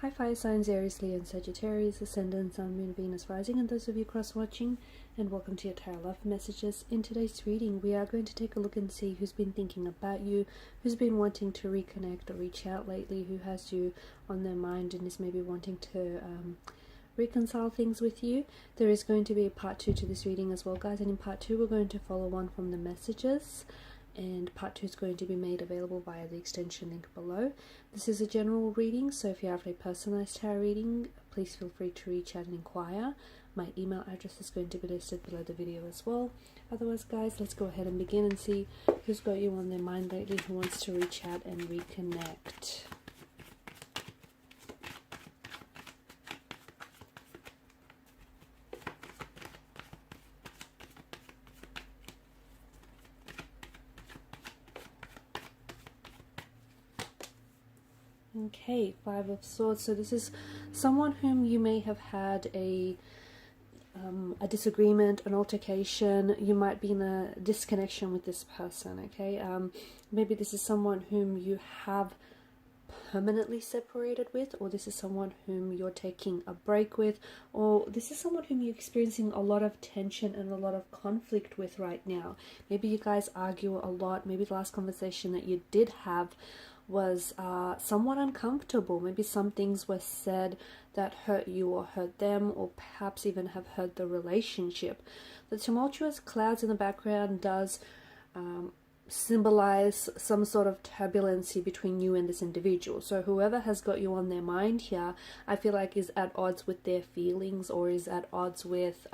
Hi fire signs, Aries, Leo and Sagittarius, Ascendant, Sun, Moon, Venus, Rising, and those of you cross-watching, and welcome to your Tarot Love Messages. In today's reading, we are going to take a look and see who's been thinking about you, who's been wanting to reconnect or reach out lately, who has you on their mind and is maybe wanting to reconcile things with you. There is going to be a part 2 to this reading as well, guys, and in part 2 we're going to follow on from the messages, and part 2 is going to be made available via the extension link below. This is a general reading, so if you have a personalized tarot reading, please feel free to reach out and inquire. My email address is going to be listed below the video as well. Otherwise, guys, let's go ahead and begin and see who's got you on their mind lately, who wants to reach out and reconnect. Okay, Five of Swords. So this is someone whom you may have had a disagreement, an altercation. You might be in a disconnection with this person, okay? Maybe this is someone whom you have permanently separated with, or this is someone whom you're taking a break with, or this is someone whom you're experiencing a lot of tension and a lot of conflict with right now. Maybe you guys argue a lot. Maybe the last conversation that you did have was somewhat uncomfortable. Maybe some things were said that hurt you or hurt them, or perhaps even have hurt the relationship. The tumultuous clouds in the background does symbolize some sort of turbulency between you and this individual. So whoever has got you on their mind here, I feel like is at odds with their feelings, or is at odds with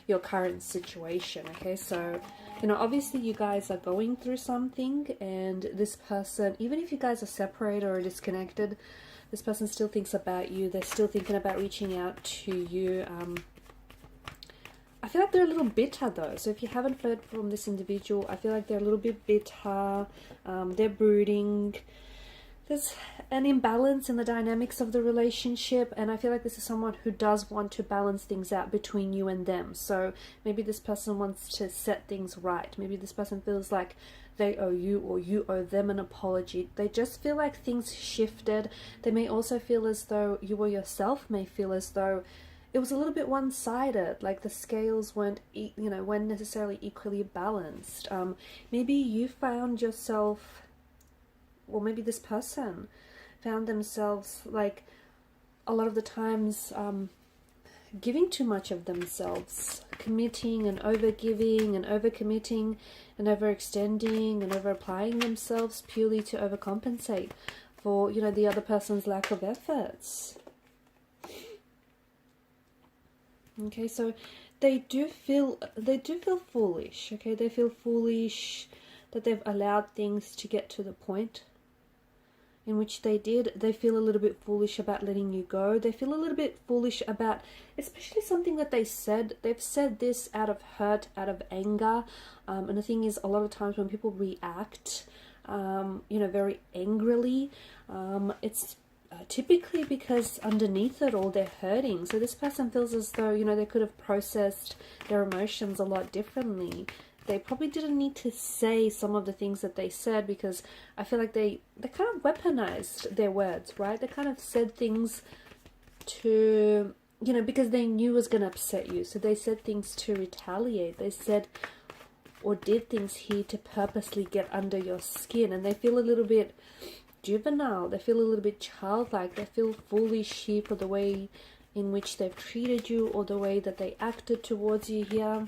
your current situation. Okay, so you know, obviously you guys are going through something, and this person, even if you guys are separated or disconnected, this person still thinks about you. They're still thinking about reaching out to you. I feel like they're a little bitter though. So if you haven't heard from this individual, I feel like they're a little bit bitter. They're brooding. There's an imbalance in the dynamics of the relationship, and I feel like this is someone who does want to balance things out between you and them. So maybe this person wants to set things right. Maybe this person feels like they owe you, or you owe them an apology. They just feel like things shifted. They may also feel as though you or yourself may feel as though it was a little bit one-sided, like the scales weren't necessarily equally balanced. Maybe you found yourself, or maybe this person found themselves, like, a lot of the times giving too much of themselves, committing and over-giving and over-committing and overextending and over-applying themselves purely to overcompensate for, you know, the other person's lack of efforts. Okay, so they do feel foolish. Okay, they feel foolish that they've allowed things to get to the point in which they did. They feel a little bit foolish about letting you go. They feel a little bit foolish about, especially something that they said. They've said this out of hurt, out of anger. And the thing is, a lot of times when people react, very angrily, it's typically because underneath it all they're hurting. So this person feels as though, you know, they could have processed their emotions a lot differently. They probably didn't need to say some of the things that they said, because I feel like they kind of weaponized their words, right? They kind of said things to, you know, because they knew it was going to upset you. So they said things to retaliate. They said or did things here to purposely get under your skin, and they feel a little bit juvenile. They feel a little bit childlike. They feel foolish here for the way in which they've treated you, or the way that they acted towards you here.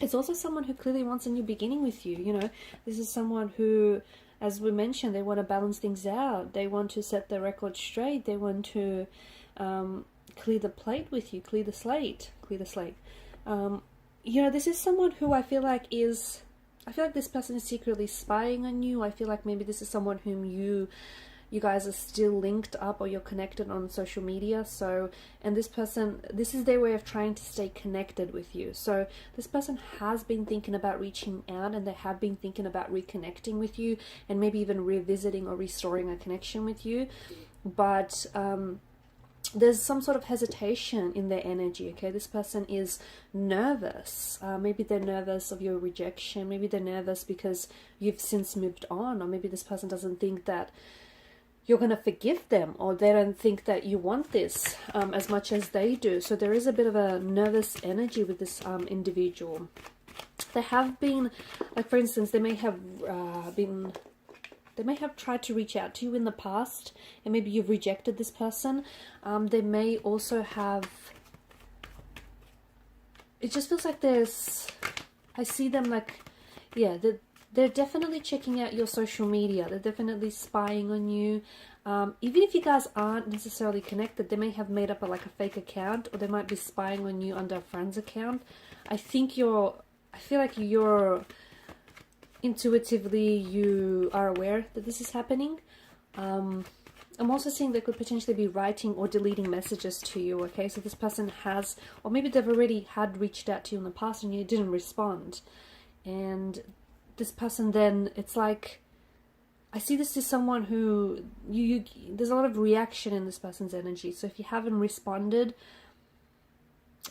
It's also someone who clearly wants a new beginning with you. You know, this is someone who, as we mentioned, they want to balance things out. They want to set the record straight. They want to clear the plate with you, clear the slate. You know, this is someone who I feel like this person is secretly spying on you. I feel like maybe this is someone whom you guys are still linked up, or you're connected on social media. So, and this person, this is their way of trying to stay connected with you. So this person has been thinking about reaching out, and they have been thinking about reconnecting with you, and maybe even revisiting or restoring a connection with you. But there's some sort of hesitation in their energy. Okay, this person is nervous. Maybe they're nervous of your rejection. Maybe they're nervous because you've since moved on, or maybe this person doesn't think that you're going to forgive them, or they don't think that you want this as much as they do. So there is a bit of a nervous energy with this individual. They have been, like for instance, they may have tried to reach out to you in the past, and maybe you've rejected this person. They may also have, it just feels like I see them like, yeah, they're definitely checking out your social media. They're definitely spying on you. Even if you guys aren't necessarily connected, they may have made up a fake account, or they might be spying on you under a friend's account. I feel like you're intuitively, you are aware that this is happening. I'm also seeing they could potentially be writing or deleting messages to you, okay? So this person has, or maybe they've already had reached out to you in the past and you didn't respond. And this person then, it's like, I see this as someone who, there's a lot of reaction in this person's energy. So if you haven't responded,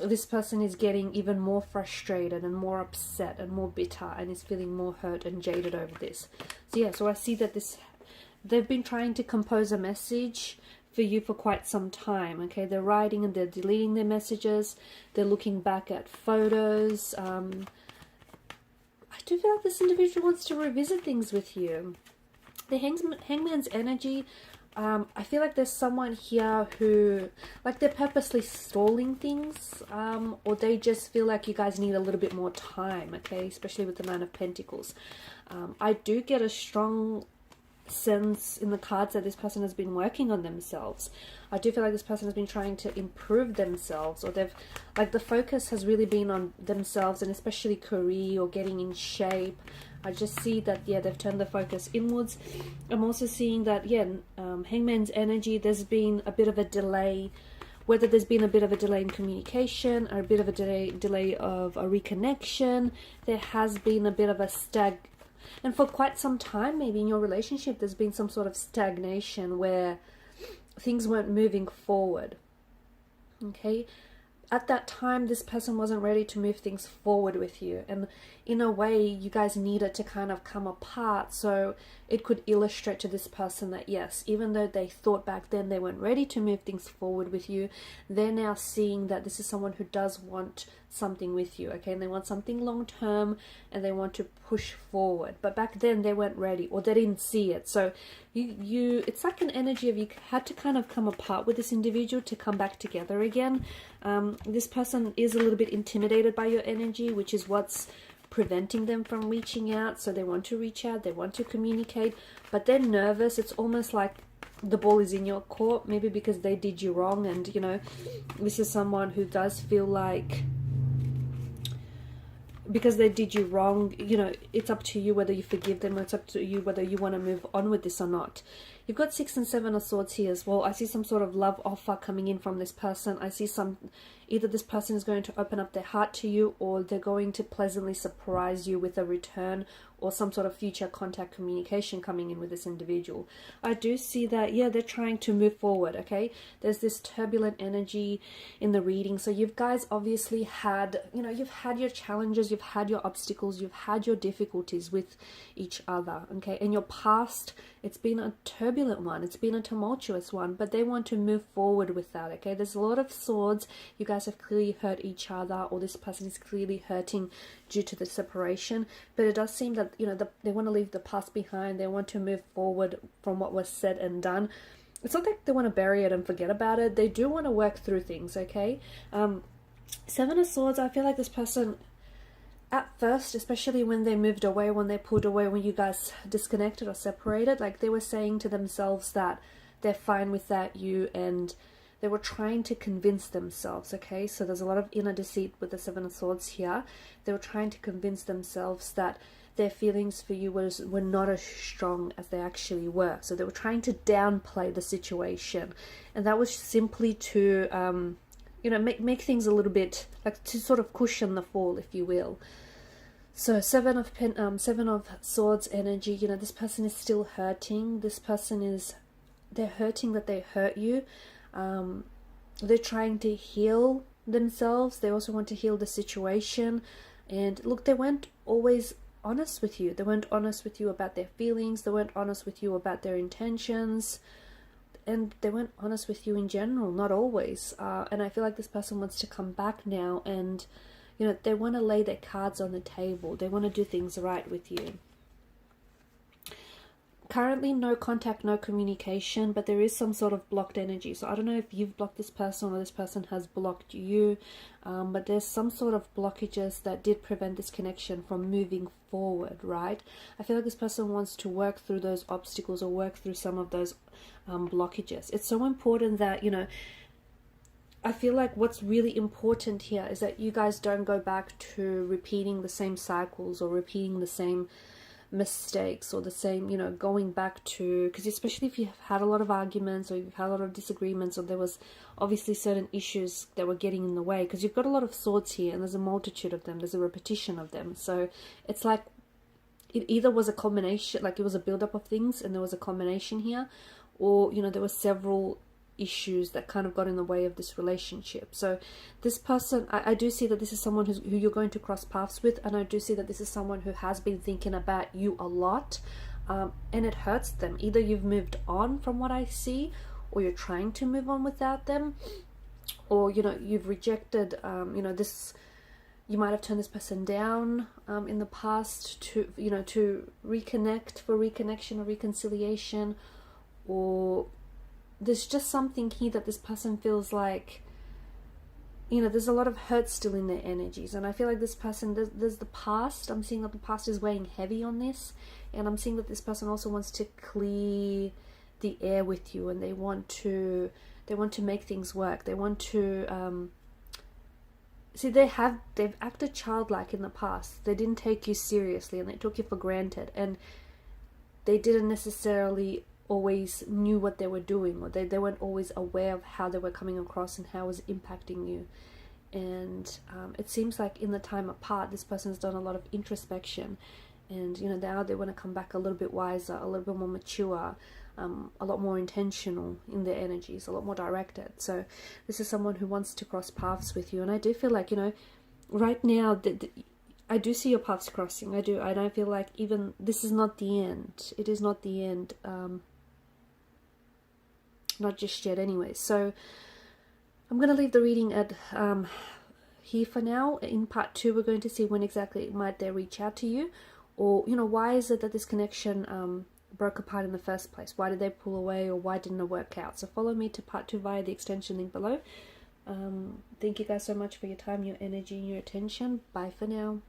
this person is getting even more frustrated and more upset and more bitter, and is feeling more hurt and jaded over this. So yeah, so I see that they've been trying to compose a message for you for quite some time, okay? They're writing and they're deleting their messages. They're looking back at photos. I do feel like this individual wants to revisit things with you. The Hangman's energy, I feel like there's someone here who, like, they're purposely stalling things, or they just feel like you guys need a little bit more time, okay? Especially with the Nine of Pentacles. I do get a strong sense in the cards that this person has been working on themselves. I do feel like this person has been trying to improve themselves, or they've, like, the focus has really been on themselves, and especially career or getting in shape. I just see that, yeah, they've turned the focus inwards. I'm also seeing that, yeah, Hangman's energy, there's been a bit of a delay, whether there's been a bit of a delay in communication or a bit of a delay of a reconnection. There has been a bit of a and for quite some time, maybe in your relationship, there's been some sort of stagnation where things weren't moving forward, okay? At that time, this person wasn't ready to move things forward with you. And in a way, you guys needed to kind of come apart. So it could illustrate to this person that, yes, even though they thought back then they weren't ready to move things forward with you, they're now seeing that this is someone who does want something with you, okay? And they want something long term, and they want to push forward. But back then they weren't ready, or they didn't see it. So it's like an energy of you had to kind of come apart with this individual to come back together again. This person is a little bit intimidated by your energy, which is what's preventing them from reaching out. So they want to reach out, they want to communicate, but they're nervous. It's almost like the ball is in your court, maybe because they did you wrong. And, you know, this is someone who does feel like, because they did you wrong, you know, it's up to you whether you forgive them, or it's up to you whether you want to move on with this or not. You've got 6 and 7 of Swords here as well. I see some sort of love offer coming in from this person. I see either this person is going to open up their heart to you, or they're going to pleasantly surprise you with a return, or some sort of future contact communication coming in with this individual. I do see that, yeah, they're trying to move forward, okay? There's this turbulent energy in the reading. So you guys obviously had, you know, you've had your challenges, you've had your obstacles, you've had your difficulties with each other, okay? In your past, it's been a turbulent one, it's been a tumultuous one, but they want to move forward with that, okay? There's a lot of swords. You guys have clearly hurt each other, or this person is clearly hurting due to the separation, but it does seem that, you know, they want to leave the past behind. They want to move forward from what was said and done. It's not like they want to bury it and forget about it. They do want to work through things, okay? 7 of Swords, I feel like this person, at first, especially when they moved away, when they pulled away, when you guys disconnected or separated, like they were saying to themselves that they're fine with that, and they were trying to convince themselves, okay? So there's a lot of inner deceit with the 7 of Swords here. They were trying to convince themselves that their feelings for you were not as strong as they actually were. So they were trying to downplay the situation. And that was simply to, you know, make things a little bit, like to sort of cushion the fall, if you will. So 7 of Swords energy, you know, this person is still hurting. This person they're hurting that they hurt you. They're trying to heal themselves. They also want to heal the situation. And look, they weren't always honest with you. They weren't honest with you about their feelings. They weren't honest with you about their intentions. and they weren't honest with you in general, not always. And I feel like this person wants to come back now, and you know, they want to lay their cards on the table. They want to do things right with you. Currently, no contact, no communication, but there is some sort of blocked energy. So I don't know if you've blocked this person or this person has blocked you, but there's some sort of blockages that did prevent this connection from moving forward, right? I feel like this person wants to work through those obstacles or work through some of those blockages. It's so important that, you know, I feel like what's really important here is that you guys don't go back to repeating the same cycles or repeating the same mistakes or the same, you know, going back to, because especially if you've had a lot of arguments or you've had a lot of disagreements, or there was obviously certain issues that were getting in the way, because you've got a lot of swords here and there's a multitude of them, there's a repetition of them. So it's like it either was a combination, like it was a build-up of things and there was a combination here, or, you know, there were several issues that kind of got in the way of this relationship. So this person, I do see that this is someone who you're going to cross paths with, and I do see that this is someone who has been thinking about you a lot, and it hurts them. Either you've moved on from what I see, or you're trying to move on without them, or, you know, you've rejected, you know, this, you might have turned this person down in the past to, you know, to reconnect, for reconnection or reconciliation, or there's just something here that this person feels like, you know, there's a lot of hurt still in their energies. And I feel like this person, there's the past. I'm seeing that the past is weighing heavy on this. And I'm seeing that this person also wants to clear the air with you. And they want to make things work. They want to, see, they've acted childlike in the past. They didn't take you seriously and they took you for granted. And they didn't necessarily always knew what they were doing, or they weren't always aware of how they were coming across and how it was impacting you. And it seems like in the time apart, this person's done a lot of introspection, and, you know, now they want to come back a little bit wiser, a little bit more mature, a lot more intentional in their energies, a lot more directed. So this is someone who wants to cross paths with you, and I do feel like, you know, right now I do see your paths crossing. I do. I don't feel like even this is not the end. It is not the end. Not just yet anyway. So I'm going to leave the reading at here for now. In part 2, we're going to see when exactly might they reach out to you, or, you know, why is it that this connection broke apart in the first place? Why did they pull away, or why didn't it work out? So follow me to part 2 via the extension link below. Thank you guys so much for your time, your energy, and your attention. Bye for now.